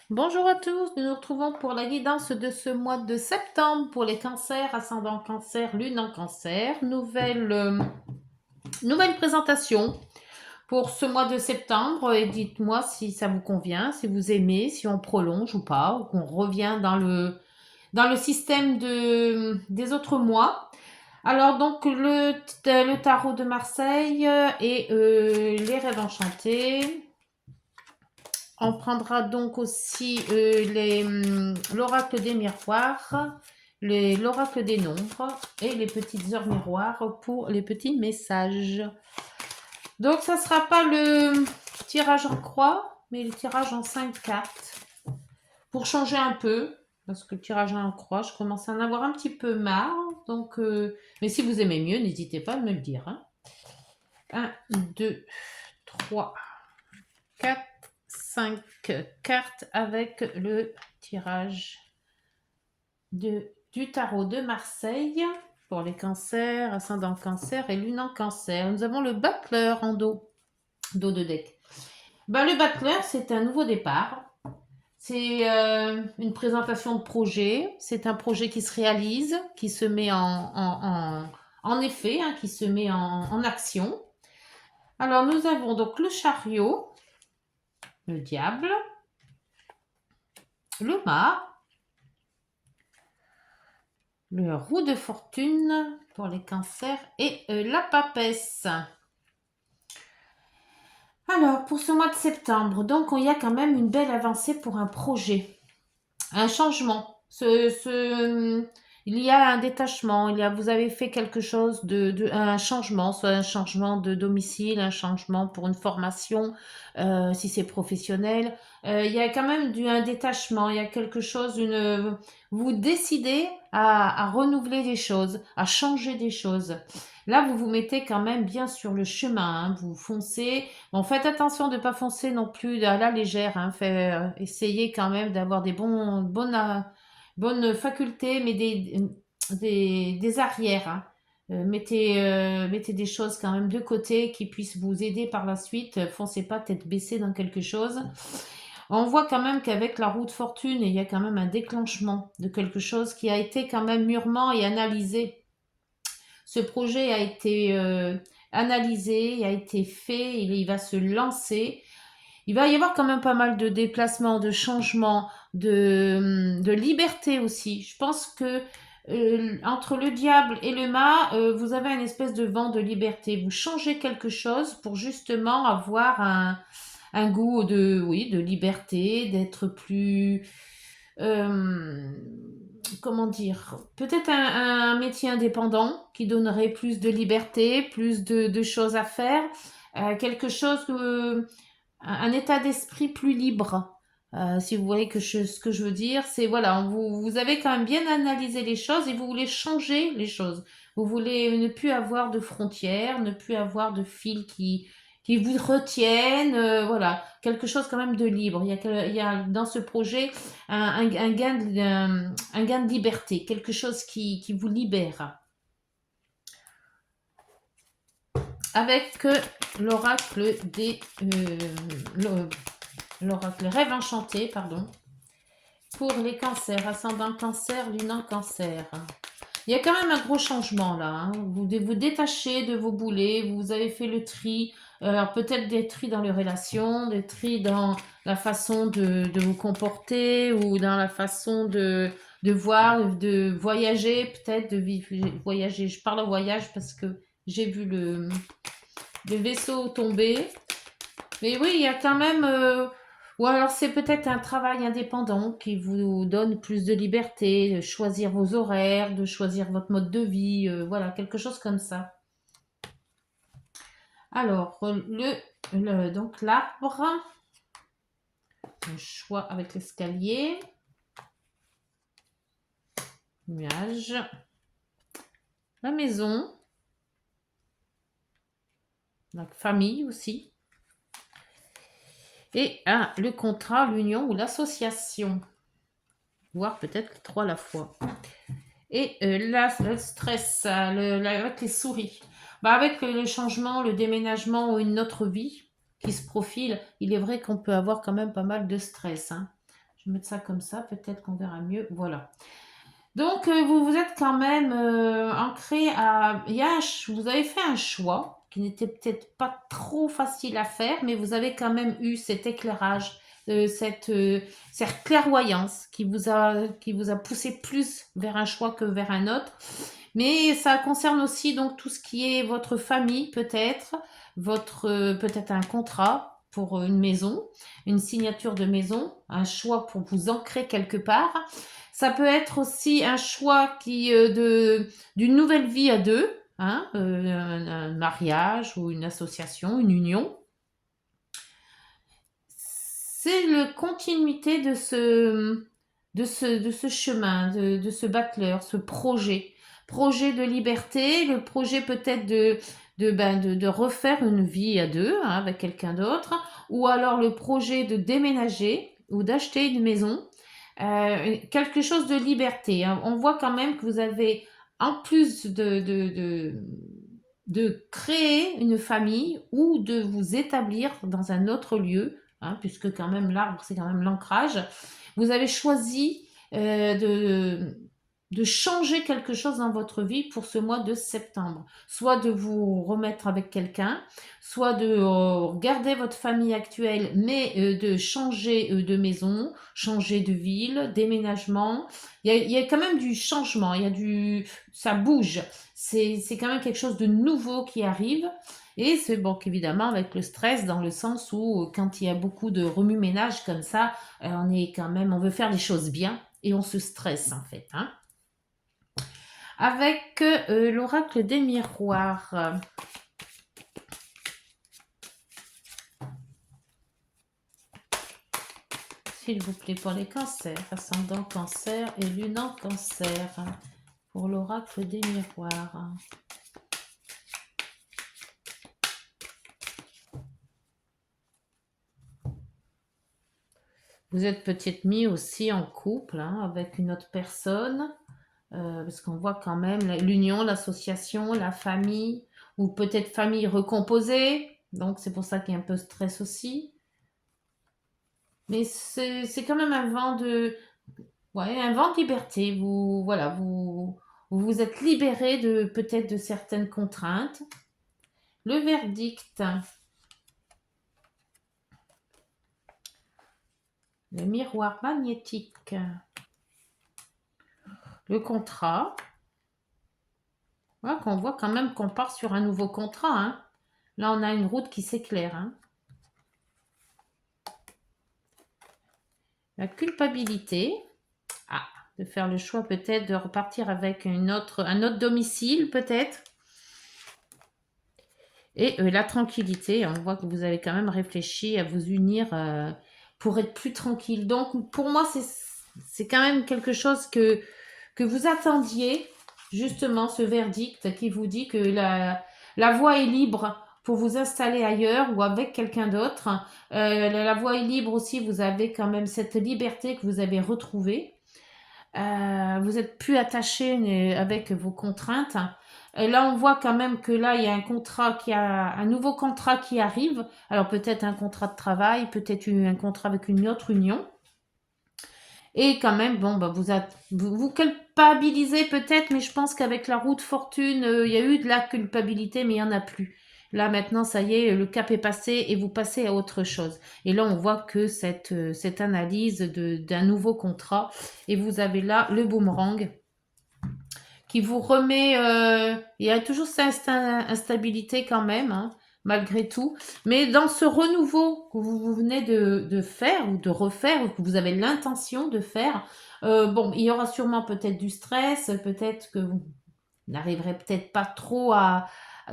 Bonjour à tous, nous nous retrouvons pour la guidance de ce mois de septembre pour les cancers, ascendant cancer, lune en cancer. Nouvelle présentation pour ce mois de septembre et dites-moi si ça vous convient, si vous aimez, si on prolonge ou pas, ou qu'on revient dans le système des autres mois. Alors donc le tarot de Marseille et les rêves enchantés. On prendra donc aussi l'oracle des miroirs, l'oracle des nombres et les petites heures miroirs pour les petits messages. Donc ça ne sera pas le tirage en croix, mais le tirage en 5 cartes. Pour changer un peu, parce que le tirage en croix, je commence à en avoir un petit peu marre. Donc, mais si vous aimez mieux, n'hésitez pas à me le dire. 1, 2, 3, 4, 5 cartes avec le tirage du tarot de Marseille pour les cancers, ascendant cancer et lune en cancer. Nous avons le battleur en dos de deck. Le battleur, c'est un nouveau départ. C'est une présentation de projet. C'est un projet qui se réalise, qui se met en effet, hein, qui se met en action. Alors, nous avons donc le chariot, le diable, le mât, le roue de fortune pour les cancers et la papesse. Alors, pour ce mois de septembre, donc il y a quand même une belle avancée pour un projet, un changement. Il y a un détachement, vous avez fait quelque chose un changement, soit un changement de domicile, un changement pour une formation, si c'est professionnel. Il y a quand même un détachement, il y a quelque chose, vous décidez à renouveler des choses, à changer des choses. Là, vous vous mettez quand même bien sur le chemin, hein, vous foncez. Bon, faites attention de ne pas foncer non plus à la légère, hein, essayez quand même d'avoir bonnes facultés, mais des arrières, hein. Mettez des choses quand même de côté qui puissent vous aider par la suite. Foncez pas tête baissée dans quelque chose. On voit quand même qu'avec la roue de fortune, il y a quand même un déclenchement de quelque chose qui a été quand même mûrement et analysé. Ce projet a été analysé, a été fait, il va se lancer. Il va y avoir quand même pas mal de déplacements, de changements, de liberté aussi. Je pense que entre le diable et le mât, vous avez une espèce de vent de liberté. Vous changez quelque chose pour justement avoir un goût oui, de liberté, d'être plus, euh, comment dire, peut-être un métier indépendant qui donnerait plus de liberté, plus de choses à faire, quelque chose un état d'esprit plus libre. Si vous voyez ce que je veux dire, c'est voilà, vous avez quand même bien analysé les choses et vous voulez changer les choses. Vous voulez ne plus avoir de frontières, ne plus avoir de fils qui vous retiennent, voilà, quelque chose quand même de libre. Il y a dans ce projet un gain de liberté, quelque chose qui vous libère. Avec l'oracle l'oracle rêve enchanté, pardon, pour les cancers, ascendant cancer, lune en cancer. Il y a quand même un gros changement là, hein. Vous détachez de vos boulets, vous avez fait le tri, alors peut-être des tris dans les relations, des tris dans la façon de vous comporter ou dans la façon de voir, de voyager, peut-être de vivre, voyager. Je parle au voyage parce que j'ai vu le vaisseau tomber. Mais oui, il y a quand même. Ou alors c'est peut-être un travail indépendant qui vous donne plus de liberté, de choisir vos horaires, de choisir votre mode de vie, voilà, quelque chose comme ça. Alors, donc l'arbre, le choix avec l'escalier, nuage, la maison, la famille aussi, et le contrat, l'union ou l'association, voire peut-être les trois à la fois. Et là, le stress, avec les souris. Avec le changement, le déménagement ou une autre vie qui se profile, il est vrai qu'on peut avoir quand même pas mal de stress, hein. Je vais mettre ça comme ça, peut-être qu'on verra mieux. Voilà. Donc, vous êtes quand même ancré à... vous avez fait un choix qui n'était peut-être pas trop facile à faire, mais vous avez quand même eu cet éclairage, cette clairvoyance qui vous a poussé plus vers un choix que vers un autre. Mais ça concerne aussi donc tout ce qui est votre famille peut-être, peut-être un contrat pour une maison, une signature de maison, un choix pour vous ancrer quelque part. Ça peut être aussi un choix d'une nouvelle vie à deux, hein, un mariage ou une association, une union. C'est la continuité de ce chemin, de ce battleur, ce projet de liberté, le projet peut-être de refaire une vie à deux, hein, avec quelqu'un d'autre, ou alors le projet de déménager ou d'acheter une maison, quelque chose de liberté, hein. On voit quand même que vous avez, en plus de créer une famille ou de vous établir dans un autre lieu, hein, puisque quand même l'arbre, c'est quand même l'ancrage, vous avez choisi de changer quelque chose dans votre vie pour ce mois de septembre. Soit de vous remettre avec quelqu'un, soit de garder votre famille actuelle, mais de changer de maison, changer de ville, déménagement. Il y a quand même du changement, ça bouge. C'est quand même quelque chose de nouveau qui arrive. Et c'est bon qu'évidemment avec le stress dans le sens où quand il y a beaucoup de remue-ménage comme ça, on veut faire les choses bien et on se stresse en fait, hein. Avec l'oracle des miroirs. S'il vous plaît, pour les cancers, ascendant cancer et lune en cancer, pour l'oracle des miroirs. Vous êtes peut-être mis aussi en couple, hein, avec une autre personne, parce qu'on voit quand même l'union, l'association, la famille, ou peut-être famille recomposée, donc c'est pour ça qu'il y a un peu de stress aussi. Mais c'est quand même un vent un vent de liberté. Vous vous êtes libéré peut-être de certaines contraintes. Le verdict. Le miroir magnétique. Le contrat. Voilà, qu'on voit quand même qu'on part sur un nouveau contrat, hein. Là, on a une route qui s'éclaire, hein. La culpabilité. Ah, de faire le choix peut-être de repartir avec un autre domicile, peut-être. Et la tranquillité, on voit que vous avez quand même réfléchi à vous unir pour être plus tranquille. Donc, pour moi, c'est quand même quelque chose que vous attendiez, justement, ce verdict qui vous dit que la voie est libre pour vous installer ailleurs ou avec quelqu'un d'autre. La voie est libre aussi, vous avez quand même cette liberté que vous avez retrouvée. Vous êtes plus attaché avec vos contraintes. Et là, on voit quand même que là, il y a un nouveau contrat qui arrive. Alors peut-être un contrat de travail, peut-être un contrat avec une autre union. Et quand même, bon, bah, vous culpabilisez peut-être, mais je pense qu'avec la roue de fortune, il y a eu de la culpabilité, mais il n'y en a plus. Là, maintenant, ça y est, le cap est passé et vous passez à autre chose. Et là, on voit que cette analyse d'un nouveau contrat, et vous avez là le boomerang qui vous remet... il y a toujours cette instabilité quand même, hein, malgré tout. Mais dans ce renouveau que vous venez de faire ou de refaire, ou que vous avez l'intention de faire, bon, il y aura sûrement peut-être du stress, peut-être que vous n'arriverez peut-être pas trop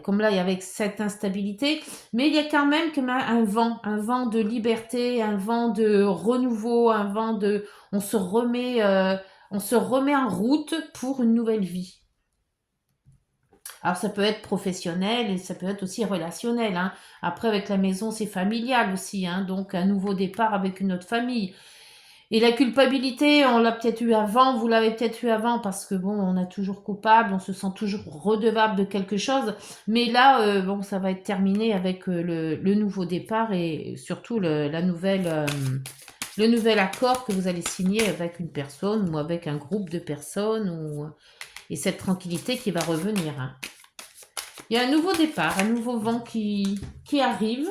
comme là, avec cette instabilité, mais il y a quand même un vent de liberté, un vent de renouveau, un vent de... on se remet en route pour une nouvelle vie. Alors ça peut être professionnel et ça peut être aussi relationnel, hein. Après avec la maison c'est familial aussi, hein, donc un nouveau départ avec une autre famille. Et la culpabilité, on l'a peut-être eu avant, vous l'avez peut-être eu avant parce que bon, on est toujours coupable, on se sent toujours redevable de quelque chose. Mais là, bon, ça va être terminé avec le nouveau départ et surtout la le nouvel accord que vous allez signer avec une personne ou avec un groupe de personnes et cette tranquillité qui va revenir. Hein. Il y a un nouveau départ, un nouveau vent qui arrive.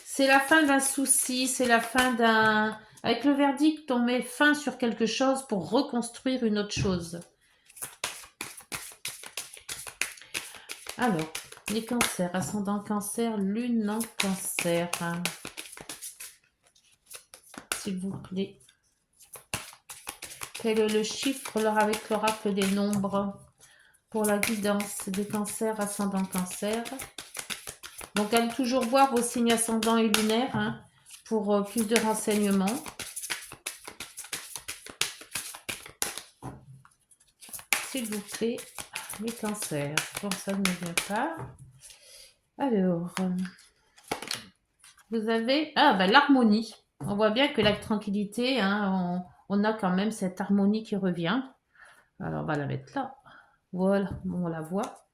C'est la fin d'un souci, c'est la fin d'un... Avec le verdict, on met fin sur quelque chose pour reconstruire une autre chose. Alors, les cancers, ascendant cancer, lune en cancer. S'il vous plaît. Quel est le chiffre avec l'oracle des nombres pour la guidance des cancers, ascendant cancer? Donc, allez toujours voir vos signes ascendants et lunaires hein, pour plus de renseignements. S'il vous plaît, les cancers. Bon, ça ne vient pas. Alors, vous avez... Ah, ben l'harmonie. On voit bien que la tranquillité, hein, on a quand même cette harmonie qui revient. Alors, on va la mettre là. Voilà, on la voit.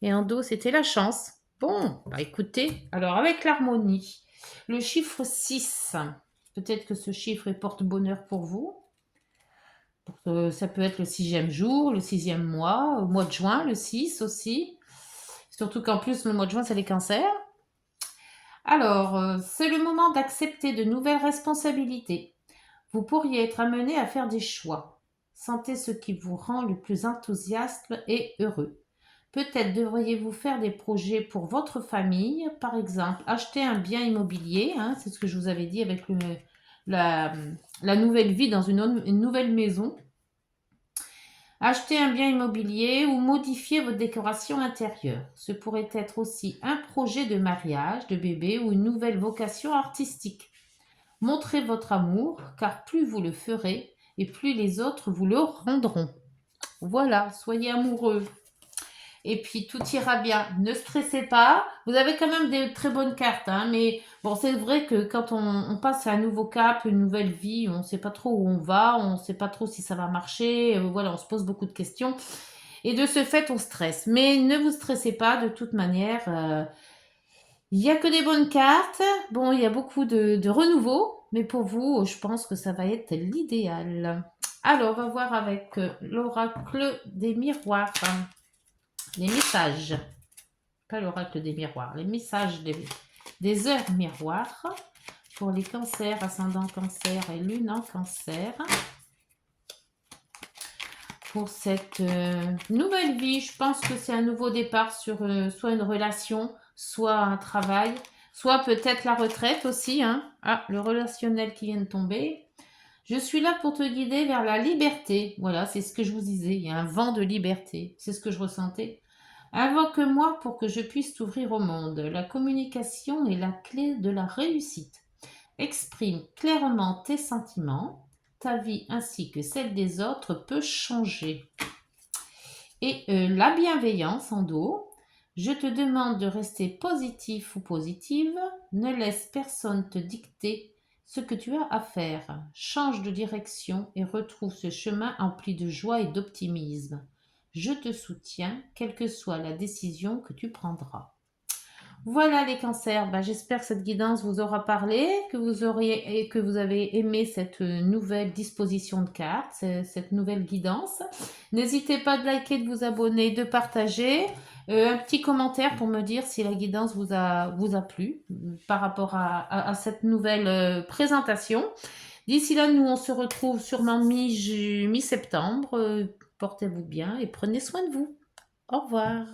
Et en dos, c'était la chance. Bon, bah écoutez, alors avec l'harmonie, le chiffre 6, peut-être que ce chiffre est porte-bonheur pour vous. Ça peut être le 6e jour, le 6e mois, au mois de juin, le 6 aussi. Surtout qu'en plus, le mois de juin, c'est les cancers. Alors, c'est le moment d'accepter de nouvelles responsabilités. Vous pourriez être amené à faire des choix. Sentez ce qui vous rend le plus enthousiaste et heureux. Peut-être devriez-vous faire des projets pour votre famille, par exemple, acheter un bien immobilier, hein, c'est ce que je vous avais dit avec la nouvelle vie dans une nouvelle maison. Acheter un bien immobilier ou modifier votre décoration intérieure. Ce pourrait être aussi un projet de mariage, de bébé ou une nouvelle vocation artistique. Montrez votre amour, car plus vous le ferez et plus les autres vous le rendront. Voilà, soyez amoureux. Et puis tout ira bien. Ne stressez pas. Vous avez quand même des très bonnes cartes, hein, mais bon, c'est vrai que quand on passe à un nouveau cap, une nouvelle vie, on ne sait pas trop où on va, on ne sait pas trop si ça va marcher. Voilà, on se pose beaucoup de questions. Et de ce fait, on stresse. Mais ne vous stressez pas, de toute manière. Il n'y a que des bonnes cartes. Bon, il y a beaucoup de renouveau, mais pour vous, je pense que ça va être l'idéal. Alors, on va voir avec l'oracle des miroirs. Les messages, pas l'oracle des miroirs, les messages des heures miroirs pour les cancers, ascendant cancer et lune en cancer. Pour cette nouvelle vie, je pense que c'est un nouveau départ sur soit une relation, soit un travail, soit peut-être la retraite aussi. Hein. Ah, le relationnel qui vient de tomber. Je suis là pour te guider vers la liberté. Voilà, c'est ce que je vous disais. Il y a un vent de liberté. C'est ce que je ressentais. Invoque-moi pour que je puisse t'ouvrir au monde. La communication est la clé de la réussite. Exprime clairement tes sentiments. Ta vie ainsi que celle des autres peut changer. Et la bienveillance en dos. Je te demande de rester positif ou positive. Ne laisse personne te dicter ce que tu as à faire. Change de direction et retrouve ce chemin empli de joie et d'optimisme. Je te soutiens, quelle que soit la décision que tu prendras. Voilà les cancers, j'espère que cette guidance vous aura parlé, que vous avez aimé cette nouvelle disposition de cartes, cette nouvelle guidance. N'hésitez pas de liker, de vous abonner, de partager. Un petit commentaire pour me dire si la guidance vous a plu par rapport à cette nouvelle présentation. D'ici là, nous on se retrouve sûrement mi-septembre. Portez-vous bien et prenez soin de vous. Au revoir.